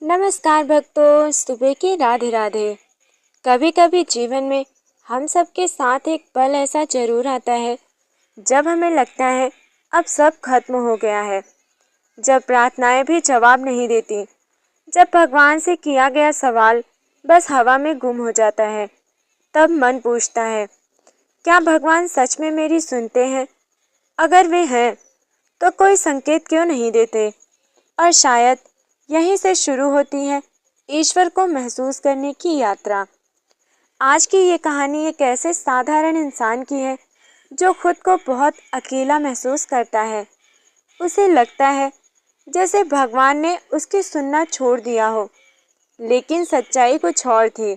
नमस्कार भक्तों, सुबह की राधे राधे। कभी कभी जीवन में हम सबके साथ एक पल ऐसा जरूर आता है जब हमें लगता है अब सब खत्म हो गया है। जब प्रार्थनाएं भी जवाब नहीं देती, जब भगवान से किया गया सवाल बस हवा में गुम हो जाता है, तब मन पूछता है, क्या भगवान सच में मेरी सुनते हैं? अगर वे हैं तो कोई संकेत क्यों नहीं देते? और शायद यहीं से शुरू होती है ईश्वर को महसूस करने की यात्रा। आज की ये कहानी एक ऐसे साधारण इंसान की है जो खुद को बहुत अकेला महसूस करता है। उसे लगता है जैसे भगवान ने उसकी सुनना छोड़ दिया हो, लेकिन सच्चाई कुछ और थी।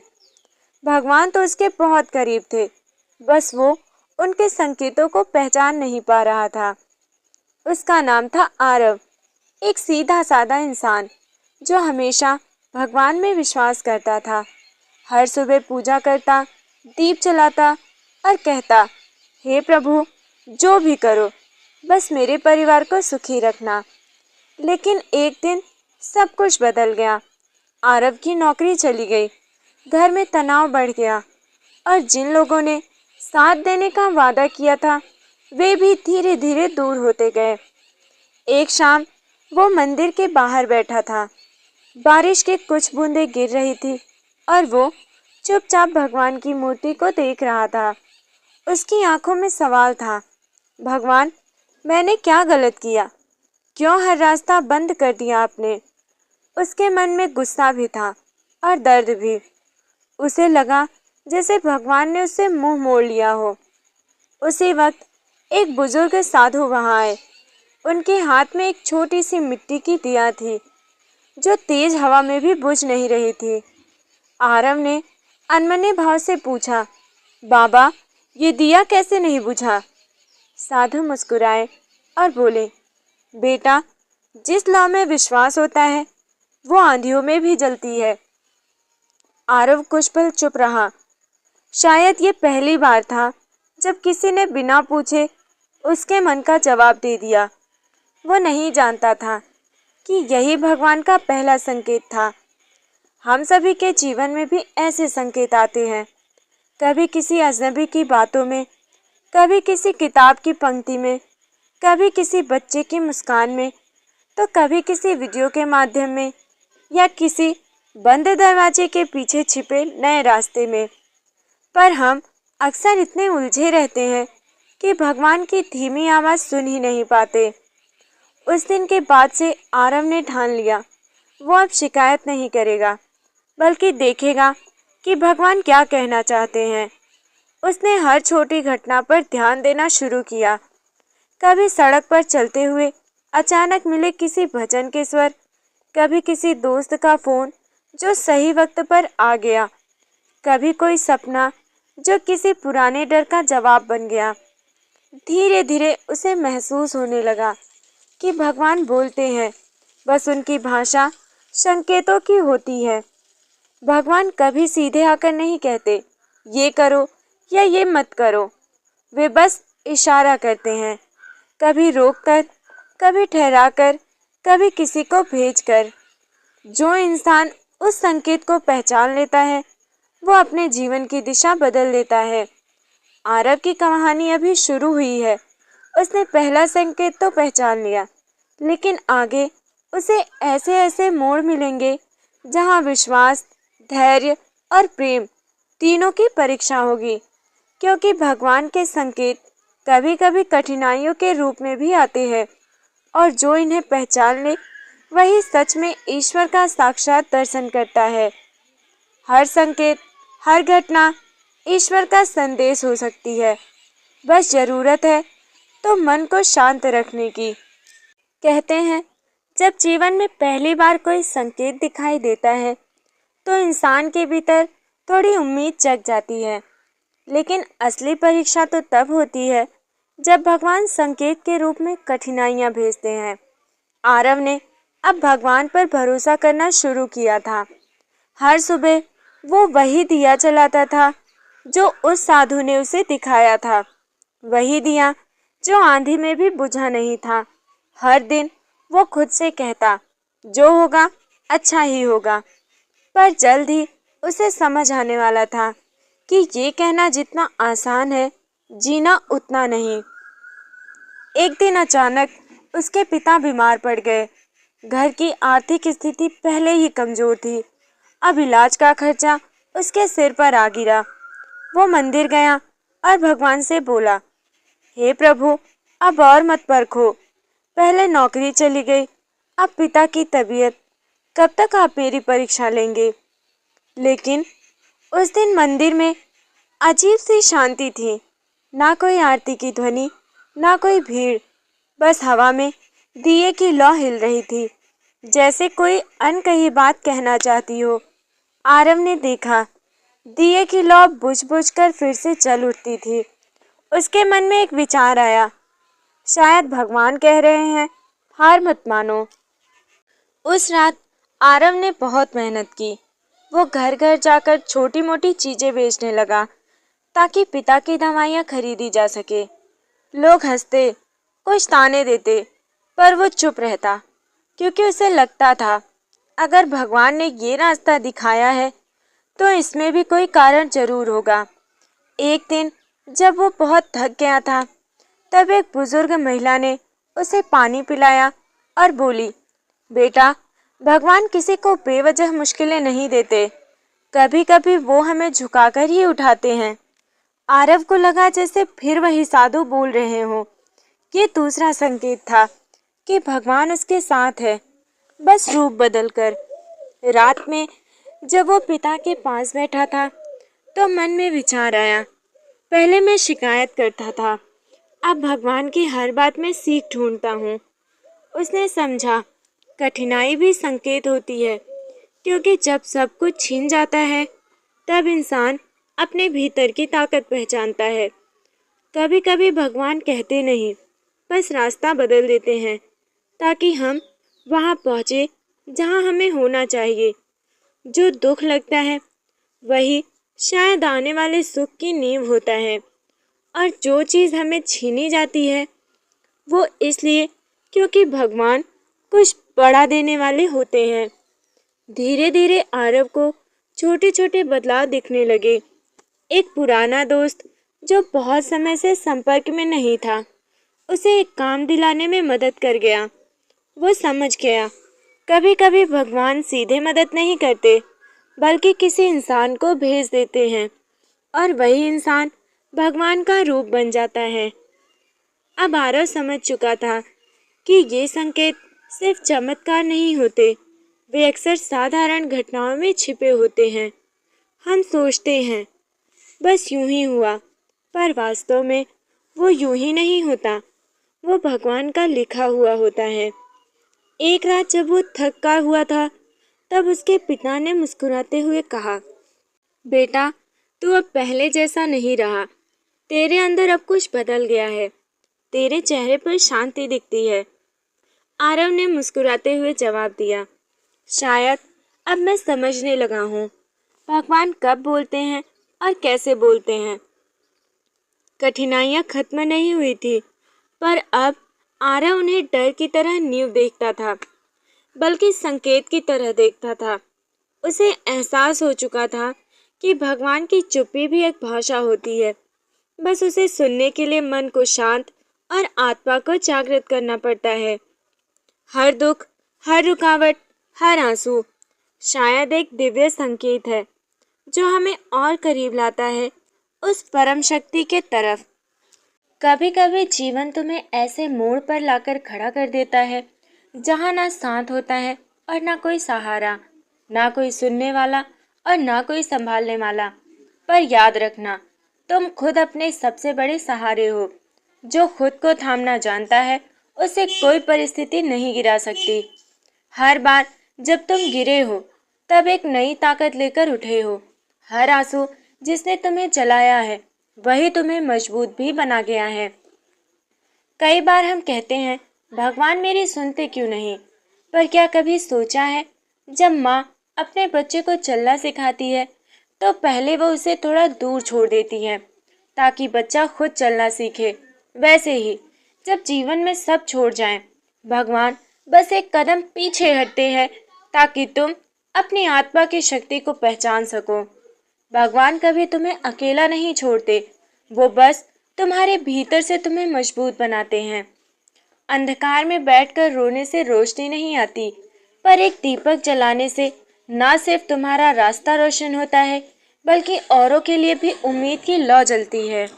भगवान तो उसके बहुत करीब थे, बस वो उनके संकेतों को पहचान नहीं पा रहा था। उसका नाम था आरव, एक सीधा साधा इंसान जो हमेशा भगवान में विश्वास करता था। हर सुबह पूजा करता, दीप जलाता और कहता, हे प्रभु, जो भी करो, बस मेरे परिवार को सुखी रखना। लेकिन एक दिन सब कुछ बदल गया। आरव की नौकरी चली गई, घर में तनाव बढ़ गया और जिन लोगों ने साथ देने का वादा किया था वे भी धीरे धीरे दूर होते गए। एक शाम वो मंदिर के बाहर बैठा था। बारिश की कुछ बूंदें गिर रही थी और वो चुपचाप भगवान की मूर्ति को देख रहा था। उसकी आंखों में सवाल था, भगवान, मैंने क्या गलत किया? क्यों हर रास्ता बंद कर दिया आपने? उसके मन में गुस्सा भी था और दर्द भी। उसे लगा जैसे भगवान ने उससे मुंह मोड़ लिया हो। उसी वक्त एक बुजुर्ग साधु वहां आए। उनके हाथ में एक छोटी सी मिट्टी की दिया थी जो तेज हवा में भी बुझ नहीं रही थी। आरव ने अनमने भाव से पूछा, बाबा, ये दिया कैसे नहीं बुझा? साधु मुस्कुराए और बोले, बेटा, जिस लौ में विश्वास होता है वो आंधियों में भी जलती है। आरव कुछ पल चुप रहा। शायद ये पहली बार था जब किसी ने बिना पूछे उसके मन का जवाब दे दिया। वो नहीं जानता था कि यही भगवान का पहला संकेत था। हम सभी के जीवन में भी ऐसे संकेत आते हैं, कभी किसी अजनबी की बातों में, कभी किसी किताब की पंक्ति में, कभी किसी बच्चे की मुस्कान में, तो कभी किसी वीडियो के माध्यम में या किसी बंद दरवाजे के पीछे छिपे नए रास्ते में। पर हम अक्सर इतने उलझे रहते हैं कि भगवान की धीमी आवाज़ सुन ही नहीं पाते। उस दिन के बाद से आरव ने ठान लिया, वो अब शिकायत नहीं करेगा, बल्कि देखेगा कि भगवान क्या कहना चाहते हैं। उसने हर छोटी घटना पर ध्यान देना शुरू किया। कभी सड़क पर चलते हुए अचानक मिले किसी भजन के स्वर, कभी किसी दोस्त का फोन जो सही वक्त पर आ गया, कभी कोई सपना जो किसी पुराने डर का जवाब बन गया। धीरे धीरे उसे महसूस होने लगा कि भगवान बोलते हैं, बस उनकी भाषा संकेतों की होती है। भगवान कभी सीधे आकर नहीं कहते, ये करो या ये मत करो। वे बस इशारा करते हैं, कभी रोककर, कभी ठहराकर, कभी किसी को भेजकर। जो इंसान उस संकेत को पहचान लेता है वो अपने जीवन की दिशा बदल देता है। आरव की कहानी अभी शुरू हुई है। उसने पहला संकेत तो पहचान लिया, लेकिन आगे उसे ऐसे ऐसे मोड़ मिलेंगे जहां विश्वास, धैर्य और प्रेम तीनों की परीक्षा होगी। क्योंकि भगवान के संकेत कभी कभी कठिनाइयों के रूप में भी आते हैं, और जो इन्हें पहचान ले वही सच में ईश्वर का साक्षात दर्शन करता है। हर संकेत, हर घटना ईश्वर का संदेश हो सकती है। बस जरूरत है तो मन को शांत रखने की। कहते हैं, जब जीवन में पहली बार कोई संकेत दिखाई देता है तो इंसान के भीतर थोड़ी उम्मीद जग जाती है। लेकिन असली परीक्षा तो तब होती है जब भगवान संकेत के रूप में कठिनाइयां भेजते हैं। आरव ने अब भगवान पर भरोसा करना शुरू किया था। हर सुबह वो वही दिया जलाता था जो उस साधु ने उसे दिखाया था, वही दिया जो आंधी में भी बुझा नहीं था। हर दिन वो खुद से कहता, जो होगा अच्छा ही होगा। पर जल्द ही उसे समझ आने वाला था कि ये कहना जितना आसान है, जीना उतना नहीं। एक दिन अचानक उसके पिता बीमार पड़ गए। घर की आर्थिक स्थिति पहले ही कमजोर थी। अब इलाज का खर्चा उसके सिर पर आ गिरा। वो मंदिर गया और भगवान से बोला, हे प्रभु, अब और मत परखो। पहले नौकरी चली गई, अब पिता की तबीयत, कब तक आप मेरी परीक्षा लेंगे? लेकिन उस दिन मंदिर में अजीब सी शांति थी। ना कोई आरती की ध्वनि, ना कोई भीड़, बस हवा में दिए की लौ हिल रही थी, जैसे कोई अनकही बात कहना चाहती हो। आरव ने देखा, दिए की लौ बुझ बुझ कर फिर से जल उठती थी। उसके मन में एक विचार आया, शायद भगवान कह रहे हैं, हार मत मानो। उस रात आरव ने बहुत मेहनत की। वो घर घर जाकर छोटी मोटी चीजें बेचने लगा ताकि पिता की दवाइयाँ खरीदी जा सके। लोग हंसते, कुछ ताने देते, पर वो चुप रहता, क्योंकि उसे लगता था अगर भगवान ने ये रास्ता दिखाया है तो इसमें भी कोई कारण जरूर होगा। एक दिन जब वो बहुत थक गया था, तब एक बुजुर्ग महिला ने उसे पानी पिलाया और बोली, बेटा, भगवान किसी को बेवजह मुश्किलें नहीं देते, कभी कभी वो हमें झुकाकर ही उठाते हैं। आरव को लगा जैसे फिर वही साधु बोल रहे हो। ये दूसरा संकेत था कि भगवान उसके साथ है, बस रूप बदल कर। रात में जब वो पिता के पास बैठा था तो मन में विचार आया, पहले मैं शिकायत करता था, अब भगवान की हर बात में सीख ढूंढता हूँ। उसने समझा, कठिनाई भी संकेत होती है, क्योंकि जब सब कुछ छिन जाता है तब इंसान अपने भीतर की ताकत पहचानता है। कभी कभी भगवान कहते नहीं, बस रास्ता बदल देते हैं ताकि हम वहाँ पहुँचे जहाँ हमें होना चाहिए। जो दुख लगता है वही शायद आने वाले सुख की नींव होता है, और जो चीज़ हमें छीनी जाती है वो इसलिए क्योंकि भगवान कुछ बड़ा देने वाले होते हैं। धीरे धीरे आरव को छोटे छोटे बदलाव दिखने लगे। एक पुराना दोस्त जो बहुत समय से संपर्क में नहीं था, उसे एक काम दिलाने में मदद कर गया। वो समझ गया, कभी कभी भगवान सीधे मदद नहीं करते, बल्कि किसी इंसान को भेज देते हैं, और वही इंसान भगवान का रूप बन जाता है। अब आरव समझ चुका था कि ये संकेत सिर्फ चमत्कार नहीं होते, वे अक्सर साधारण घटनाओं में छिपे होते हैं। हम सोचते हैं बस यूं ही हुआ, पर वास्तव में वो यूं ही नहीं होता, वो भगवान का लिखा हुआ होता है। एक रात जब वो थका हुआ था, तब उसके पिता ने मुस्कुराते हुए कहा, बेटा, तू अब पहले जैसा नहीं रहा, तेरे अंदर अब कुछ बदल गया है, तेरे चेहरे पर शांति दिखती है। आरव ने मुस्कुराते हुए जवाब दिया, शायद अब मैं समझने लगा हूँ भगवान कब बोलते हैं और कैसे बोलते हैं। कठिनाइयाँ खत्म नहीं हुई थी, पर अब आरव उन्हें डर की तरह नींव देखता था, बल्कि संकेत की तरह देखता था। उसे एहसास हो चुका था कि भगवान की चुप्पी भी एक भाषा होती है, बस उसे सुनने के लिए मन को शांत और आत्मा को जागृत करना पड़ता है। हर दुख, हर रुकावट, हर आंसू शायद एक दिव्य संकेत है जो हमें और करीब लाता है उस परम शक्ति के तरफ। कभी कभी जीवन तुम्हें ऐसे मोड़ पर लाकर खड़ा कर देता है जहाँ ना साथ होता है और ना कोई सहारा, ना कोई सुनने वाला और ना कोई संभालने वाला। पर याद रखना, तुम खुद अपने सबसे बड़े सहारे हो। जो खुद को थामना जानता है, उसे कोई परिस्थिति नहीं गिरा सकती। हर बार जब तुम गिरे हो, तब एक नई ताकत लेकर उठे हो। हर आंसू जिसने तुम्हें जलाया है, वही तुम्हें मजबूत भी बना गया है। कई बार हम कहते हैं, भगवान मेरी सुनते क्यों नहीं? पर क्या कभी सोचा है, जब माँ अपने बच्चे को चलना सिखाती है, तो पहले वो उसे थोड़ा दूर छोड़ देती है ताकि बच्चा खुद चलना सीखे। वैसे ही जब जीवन में सब छोड़ जाएं, भगवान बस एक कदम पीछे हटते हैं ताकि तुम अपनी आत्मा की शक्ति को पहचान सको। भगवान कभी तुम्हें अकेला नहीं छोड़ते, वो बस तुम्हारे भीतर से तुम्हें मजबूत बनाते हैं। अंधकार में बैठकर रोने से रोशनी नहीं आती, पर एक दीपक जलाने से ना सिर्फ तुम्हारा रास्ता रोशन होता है, बल्कि औरों के लिए भी उम्मीद की लौ जलती है।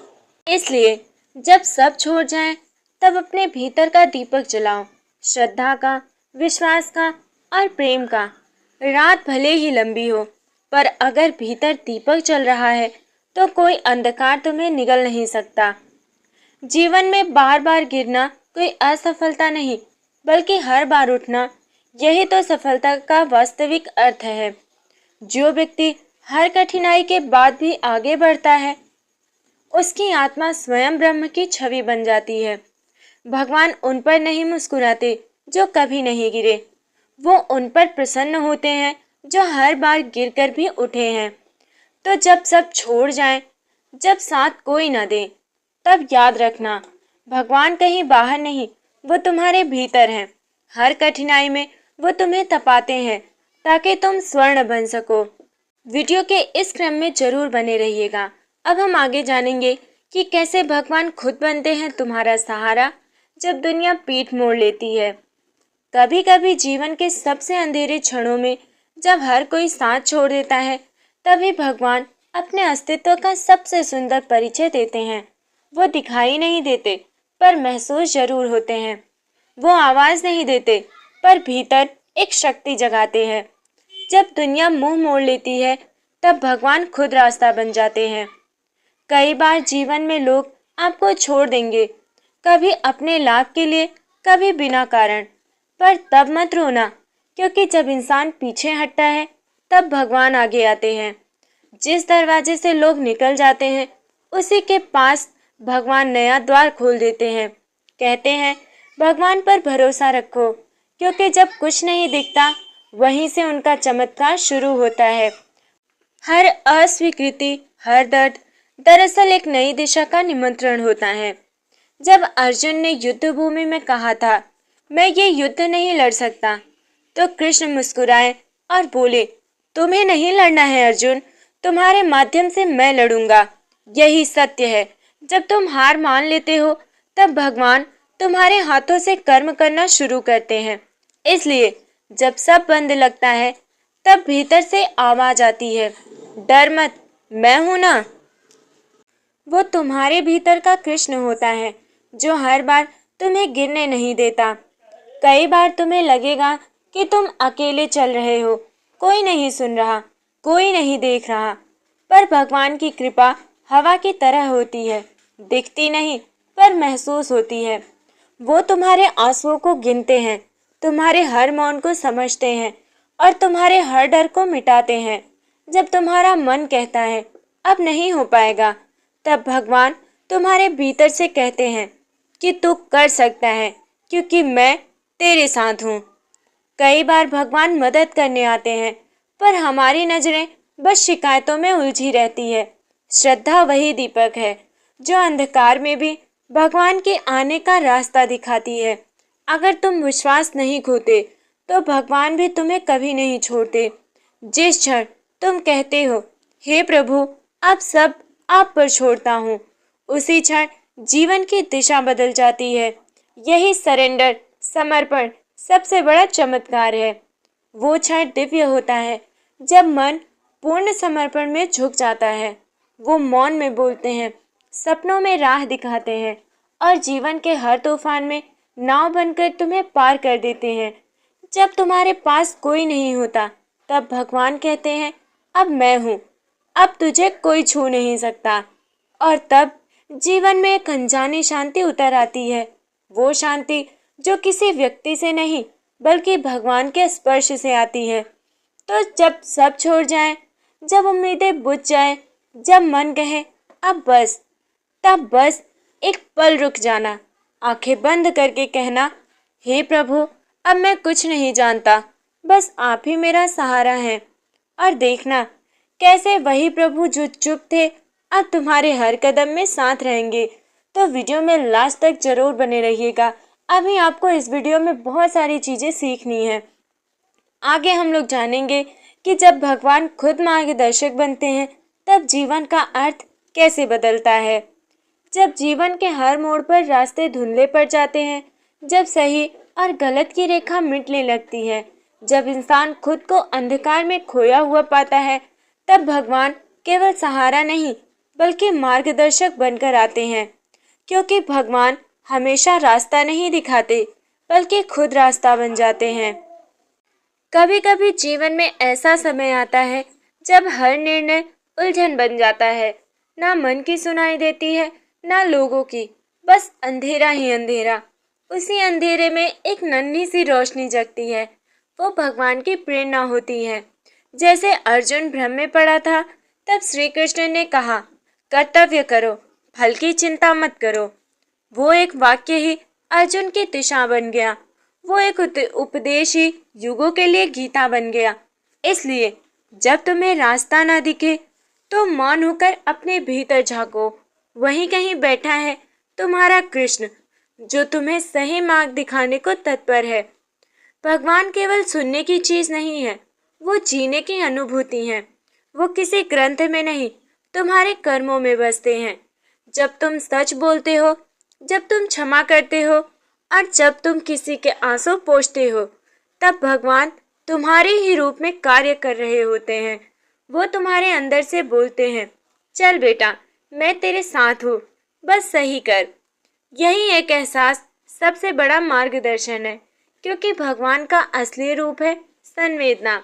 इसलिए जब सब छोड़ जाएं, तब अपने भीतर का दीपक जलाओ, श्रद्धा का, विश्वास का और प्रेम का। रात भले ही लंबी हो, पर अगर भीतर दीपक चल रहा है तो कोई अंधकार तुम्हें निगल नहीं सकता। जीवन में बार बार गिरना कोई असफलता नहीं, बल्कि हर बार उठना, यही तो सफलता का वास्तविक अर्थ है। जो व्यक्ति हर कठिनाई के बाद भी आगे बढ़ता है, उसकी आत्मा स्वयं ब्रह्म की छवि बन जाती है। भगवान उन पर नहीं मुस्कुराते जो कभी नहीं गिरे, वो उन पर प्रसन्न होते हैं जो हर बार गिरकर भी उठे हैं। तो जब सब छोड़ जाएं, जब साथ कोई ना दे, तब याद रखना, भगवान कहीं बाहर नहीं, वो तुम्हारे भीतर हैं। हर कठिनाई में वो तुम्हें तपाते हैं ताकि तुम स्वर्ण बन सको। वीडियो के इस क्रम में जरूर बने रहिएगा। अब हम आगे जानेंगे कि कैसे भगवान खुद बनते हैं तुम्हारा सहारा जब दुनिया पीठ मोड़ लेती है। कभी कभी जीवन के सबसे अंधेरे क्षणों में जब हर कोई साथ छोड़ देता है, तभी भगवान अपने अस्तित्व का सबसे सुंदर परिचय देते हैं। वो दिखाई नहीं देते, पर महसूस जरूर होते हैं। वो आवाज नहीं देते, पर भीतर एक शक्ति जगाते हैं। जब दुनिया मुंह मोड़ लेती है, तब भगवान खुद रास्ता बन जाते हैं। कई बार जीवन में लोग आपको छोड़ देंगे, कभी अपने लाभ के लिए, कभी बिना कारण। पर तब मत रोना, क्योंकि जब इंसान पीछे हटता है, तब भगवान आगे आते हैं। जिस दरवाजे से लोग निकल जाते हैं, उसी के पास भगवान नया द्वार खोल देते हैं। कहते हैं भगवान पर भरोसा रखो, क्योंकि जब कुछ नहीं दिखता, वहीं से उनका चमत्कार शुरू होता है। हर अस्वीकृति, हर दर्द दरअसल एक नई दिशा का निमंत्रण होता है। जब अर्जुन ने युद्ध भूमि में कहा था, मैं ये युद्ध नहीं लड़ सकता, तो कृष्ण मुस्कुराए और बोले, तुम्हें नहीं लड़ना है अर्जुन, तुम्हारे माध्यम से मैं लड़ूंगा। यही सत्य है। जब तुम हार मान लेते हो, तब भगवान तुम्हारे हाथों से कर्म करना शुरू करते हैं। इसलिए जब सब बंद लगता है, तब भीतर से आवाज आती है, डर मत, मैं हूं ना। वो तुम्हारे भीतर का कृष्ण होता है, जो हर बार तुम्हें गिरने नहीं देता। कई बार तुम्हें लगेगा कि तुम अकेले चल रहे हो, कोई नहीं सुन रहा, कोई नहीं देख रहा, पर भगवान की कृपा हवा की तरह होती है, दिखती नहीं पर महसूस होती है। वो तुम्हारे आंसुओं को गिनते हैं, तुम्हारे हर मौन को समझते हैं और तुम्हारे हर डर को मिटाते हैं। जब तुम्हारा मन कहता है अब नहीं हो पाएगा, तब भगवान तुम्हारे भीतर से कहते हैं कि तू कर सकता है, क्योंकि मैं तेरे साथ हूँ। कई बार भगवान मदद करने आते हैं, पर हमारी नजरें बस शिकायतों में उलझी रहती है। श्रद्धा वही दीपक है जो अंधकार में भी भगवान के आने का रास्ता दिखाती है। अगर तुम विश्वास नहीं खोते, तो भगवान भी तुम्हें कभी नहीं छोड़ते। जिस क्षण तुम कहते हो, हे प्रभु, अब सब आप पर छोड़ता हूँ, उसी क्षण जीवन की दिशा बदल जाती है। यही सरेंडर, समर्पण सबसे बड़ा चमत्कार है। वो क्षण दिव्य होता है जब मन पूर्ण समर्पण में झुक जाता है। वो मौन में बोलते हैं, सपनों में राह दिखाते हैं और जीवन के हर तूफान में नाव बनकर तुम्हें पार कर देते हैं। जब तुम्हारे पास कोई नहीं होता, तब भगवान कहते हैं, अब मैं हूँ, अब तुझे कोई छू नहीं सकता। और तब जीवन में एक अनजानी शांति उतर आती है। वो शांति जो किसी व्यक्ति से नहीं, बल्कि भगवान के स्पर्श से आती है। तो जब सब छोड़ जाए, जब उम्मीदें बुझ जाए, जब मन कहे अब बस, तब बस एक पल रुक जाना, आंखें बंद करके कहना, हे प्रभु, अब मैं कुछ नहीं जानता, बस आप ही मेरा सहारा है। और देखना कैसे वही प्रभु जो चुप थे, अब तुम्हारे हर कदम में साथ रहेंगे। तो वीडियो में लास्ट तक जरूर बने रहिएगा। अभी आपको इस वीडियो में बहुत सारी चीज़ें सीखनी है। आगे हम लोग जानेंगे कि जब भगवान खुद मार्गदर्शक बनते हैं तब जीवन का अर्थ कैसे बदलता है। जब जीवन के हर मोड़ पर रास्ते धुंधले पड़ जाते हैं, जब सही और गलत की रेखा मिटने लगती है, जब इंसान खुद को अंधकार में खोया हुआ पाता है, तब भगवान केवल सहारा नहीं बल्कि मार्गदर्शक बनकर आते हैं। क्योंकि भगवान हमेशा रास्ता नहीं दिखाते बल्कि खुद रास्ता बन जाते हैं। कभी कभी जीवन में ऐसा समय आता है जब हर निर्णय उलझन बन जाता है। ना मन की सुनाई देती है, ना लोगों की, बस अंधेरा ही अंधेरा। उसी अंधेरे में एक नन्ही सी रोशनी जगती है। वो भगवान की प्रेरणा होती है। जैसे अर्जुन भ्रम में पड़ा था, तब श्री कृष्ण ने कहा, कर्तव्य करो, फल की चिंता मत करो। वो एक वाक्य ही अर्जुन की दिशा बन गया। वो एक उपदेश ही युगों के लिए गीता बन गया। इसलिए जब तुम्हें रास्ता ना दिखे तो मौन होकर अपने भीतर झांको। वहीं कहीं बैठा है तुम्हारा कृष्ण, जो तुम्हें सही मार्ग दिखाने को तत्पर है। भगवान केवल सुनने की चीज नहीं है, वो जीने की अनुभूति है। वो किसी ग्रंथ में नहीं, तुम्हारे कर्मों में बसते हैं। जब तुम सच बोलते हो, जब तुम क्षमा करते हो और जब तुम किसी के आंसू पोंछते हो, तब भगवान तुम्हारे ही रूप में कार्य कर रहे होते हैं। वो तुम्हारे अंदर से बोलते हैं, चल बेटा, मैं तेरे साथ हूँ, बस सही कर। यही एक एहसास सबसे बड़ा मार्गदर्शन है, क्योंकि भगवान का असली रूप है संवेदना।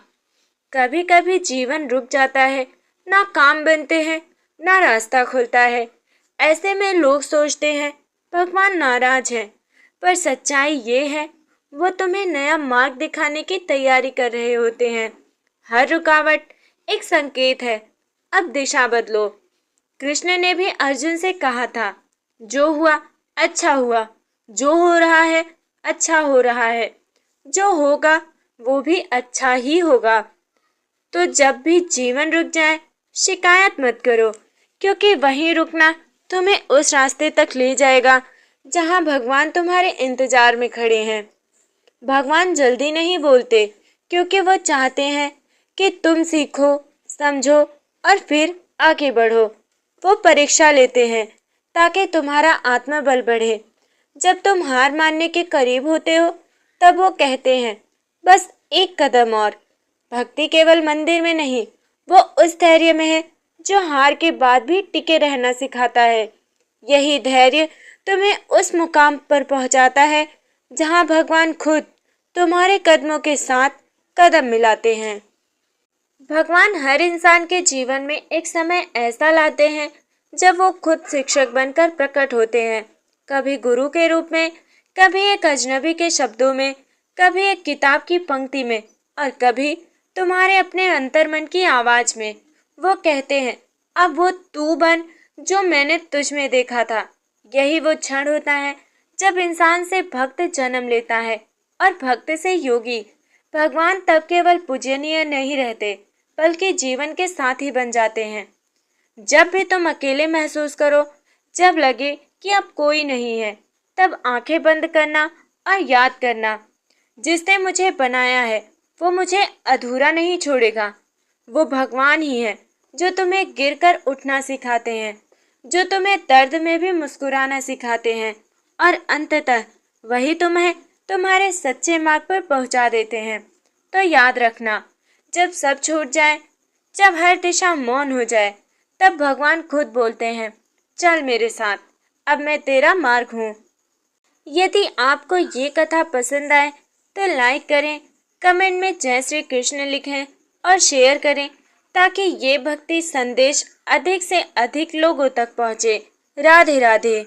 कभी कभी जीवन रुक जाता है, ना काम बनते हैं, ना रास्ता खुलता है। ऐसे में लोग सोचते हैं भगवान नाराज है, पर सच्चाई ये है वो तुम्हें नया मार्ग दिखाने की तैयारी कर रहे होते हैं। हर रुकावट एक संकेत है, अब दिशा बदलो। कृष्ण ने भी अर्जुन से कहा था, जो हुआ अच्छा हुआ, जो हो रहा है अच्छा हो रहा है, जो होगा वो भी अच्छा ही होगा। तो जब भी जीवन रुक जाए, शिकायत मत करो, क्योंकि वहीं रुकना तुम्हें उस रास्ते तक ले जाएगा जहां भगवान तुम्हारे इंतजार में खड़े हैं। भगवान जल्दी नहीं बोलते, क्योंकि वो चाहते हैं कि तुम सीखो, समझो और फिर आगे बढ़ो। वो परीक्षा लेते हैं ताकि तुम्हारा आत्मबल बढ़े। जब तुम हार मानने के करीब होते हो, तब वो कहते हैं, बस एक कदम और। भक्ति केवल मंदिर में नहीं, वो उस धैर्य में है जो हार के बाद भी टिके रहना सिखाता है। यही धैर्य तुम्हें उस मुकाम पर पहुंचाता है जहां भगवान खुद तुम्हारे कदमों के साथ कदम मिलाते हैं। भगवान हर इंसान के जीवन में एक समय ऐसा लाते हैं जब वो खुद शिक्षक बनकर प्रकट होते हैं। कभी गुरु के रूप में, कभी एक अजनबी के शब्दों में, कभी एक किताब की पंक्ति में और कभी तुम्हारे अपने अंतर्मन की आवाज में। वो कहते हैं, अब वो तू बन जो मैंने तुझ में देखा था। यही वो क्षण होता है जब इंसान से भक्त जन्म लेता है और भक्त से योगी। भगवान तब केवल पूजनीय नहीं रहते बल्कि जीवन के साथी बन जाते हैं। जब भी तुम अकेले महसूस करो, जब लगे कि अब कोई नहीं है, तब आंखें बंद करना और याद करना, जिसने मुझे बनाया है वो मुझे अधूरा नहीं छोड़ेगा। वो भगवान ही है जो तुम्हें गिरकर उठना सिखाते हैं, जो तुम्हें दर्द में भी मुस्कुराना सिखाते हैं और अंततः वही तुम्हें तुम्हारे सच्चे मार्ग पर पहुंचा देते हैं। तो याद रखना, जब सब छूट जाए, जब हर दिशा मौन हो जाए, तब भगवान खुद बोलते हैं, चल मेरे साथ, अब मैं तेरा मार्ग हूँ। यदि आपको ये कथा पसंद आए तो लाइक करें, कमेंट में जय श्री कृष्ण लिखें और शेयर करें ताकि ये भक्ति संदेश अधिक से अधिक लोगों तक पहुँचे। राधे राधे।